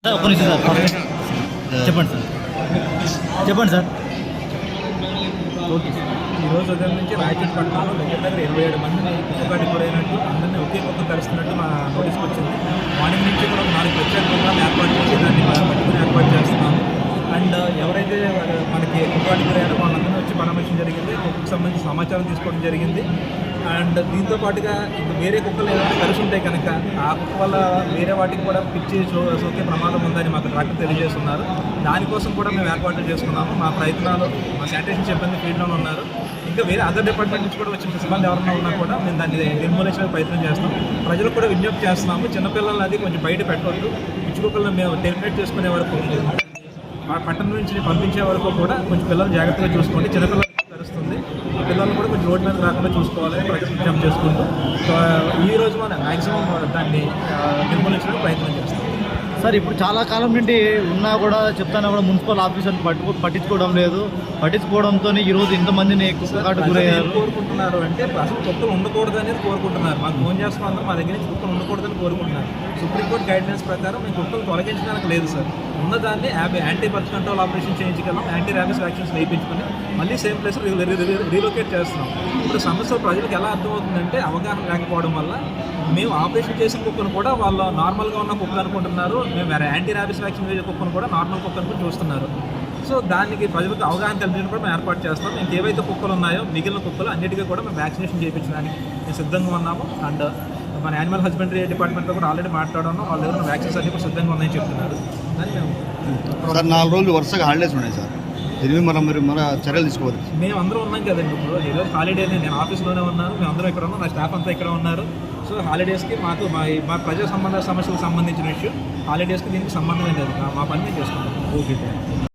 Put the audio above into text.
చెప్పండి sir. Okay sir. ఈరోజు ఉదయం నుంచి రాయచూర్ పట్టణంలో దగ్గర దగ్గర 27 మందిని కుక్కకాటి గురైనట్టు అందరినీ ఒకే కుక్క కలుస్తున్నట్టు మా నోటీస్కి వచ్చింది. మార్నింగ్ నుంచి కూడా 4 ప్రత్యేక ప్రోగ్రాం ఏర్పాటు చేసి దాన్ని పట్టుకుని ఏర్పాటు చేస్తున్నాము. అండ్ ఎవరైతే మనకి కుక్కకాటి గురయ్యారో వాళ్ళందరినీ వచ్చి పరామర్శించడం జరిగింది. కుక్కకు సంబంధించి సమాచారం తీసుకోవడం జరిగింది. అండ్ దీంతో పాటుగా వేరే కుక్కలు ఏదైనా కలిసి ఉంటాయి కనుక ఆ కుక్క వల్ల వేరే వాటికి కూడా పిచ్చి సోకే ప్రమాదం ఉందని మాకు డాక్టర్ తెలియజేస్తున్నారు. దానికోసం కూడా మేము ఏర్పాట్లు చేసుకున్నాము. మా ప్రయత్నాలు మా శానిటేషన్ సిబ్బంది ఫీల్డ్లోనే ఉన్నారు. ఇంకా వేరే అదర్ డిపార్ట్మెంట్ నుంచి కూడా వచ్చిన సిబ్బంది ఎవరైనా ఉన్నా కూడా మేము దాన్ని నిర్మూలించడానికి ప్రయత్నం చేస్తాం. ప్రజలకు కూడా విజ్ఞప్తి చేస్తున్నాము, చిన్నపిల్లలు అది కొంచెం బయట పెట్టవద్దు. పిచ్చి కుక్కలను మేము టెర్మినేట్ చేసుకునే వరకు మా పట్టణం నుంచి పంపించే వరకు కూడా కొంచెం పిల్లలు జాగ్రత్తగా చూసుకోండి. చిన్నపిల్లలు కలుస్తుంది, పిల్లలు కూడా కొంచెం రోడ్డు మీద రాకుండా చూసుకోవాలని ప్రజలు విజ్ఞప్తి చేసుకుంటూ ఈ రోజు మనం మ్యాక్సిమం దాన్ని నిర్మూలించడానికి ప్రయత్నం చేస్తాం. సార్, ఇప్పుడు చాలా కాలం నుండి ఉన్నా కూడా చెప్తాను కూడా మున్సిపల్ ఆఫీసర్ని పట్టించుకోవడం లేదు. పట్టించుకోవడంతో ఈరోజు ఇంతమందిని కుక్కకాటు గురయ్యారు. కోరుకుంటున్నారు అంటే అసలు కుక్కలు ఉండకూడదు అనేది కోరుకుంటున్నారు. మాకు ఫోన్ చేస్తున్న అందరూ మా దగ్గర నుంచి కుక్కలు ఉండకూడదని కోరుకుంటున్నారు. సుప్రీంకోర్టు గైడ్లైన్స్ ప్రకారం మేము కుక్కలు తొలగించడానికి లేదు సార్. ఉన్నదాన్ని యాంటీ బర్త్ కంట్రోల్ ఆపరేషన్ చేయించగలం, యాంటీ ర్యాబిస్ వ్యాక్సిన్స్ వేయించుకొని మళ్ళీ సేమ్ ప్లేస్ రీలొకేట్ చేస్తున్నాం. ఇప్పుడు సమస్య ప్రజలకు ఎలా అర్థమవుతుందంటే అవగాహన లేకపోవడం వల్ల మేము ఆపరేషన్ చేసిన కుక్కను కూడా వాళ్ళు నార్మల్గా ఉన్న కుక్క అనుకుంటున్నారు. మేము వేరే యాంటీ ర్యాబిస్ వ్యాక్సిన్ వేసే కుక్కను కూడా నార్మల్ కుక్క అనుకుని చూస్తున్నారు. సో దానికి ప్రజలకు అవగాహన కల్పించడం కూడా మేము ఏర్పాటు చేస్తాం. ఇంకేవైతే కుక్కలు ఉన్నాయో మిగిలిన కుక్కలు అన్నిటికీ కూడా మేము వ్యాక్సినేషన్ చేయించడానికి మేము సిద్ధంగా ఉన్నాము. అండ్ మన యానిమల్ హస్బెండరీ డిపార్ట్మెంట్తో కూడా ఆల్రెడీ మాట్లాడాము. వాళ్ళ దగ్గర వ్యాక్సిన్స్ అన్ని కూడా సిద్ధంగా ఉన్నాయని చెప్తున్నారు. అని మేము సార్ 4 రోజులు వరుసగా హాలిడేస్ ఉన్నాయి సార్. దీని మీరు మన చర్యలు తీసుకోవాలి. మేము అందరూ ఉన్నాం కదండి. ఇప్పుడు ఈరోజు హాలిడేనే, నేను ఆఫీస్లోనే ఉన్నాను, మేము అందరం ఇక్కడ ఉన్నాం, నా స్టాఫ్ అంతా ఇక్కడ ఉన్నారు. సో హాలిడేస్కి మాకు మా ప్రజా సమస్యలకు సంబంధించిన ఇష్యూ హాలిడేస్కి దీనికి సంబంధం లేదు. మా పని మేము చేసుకుంటాం. ఓకే.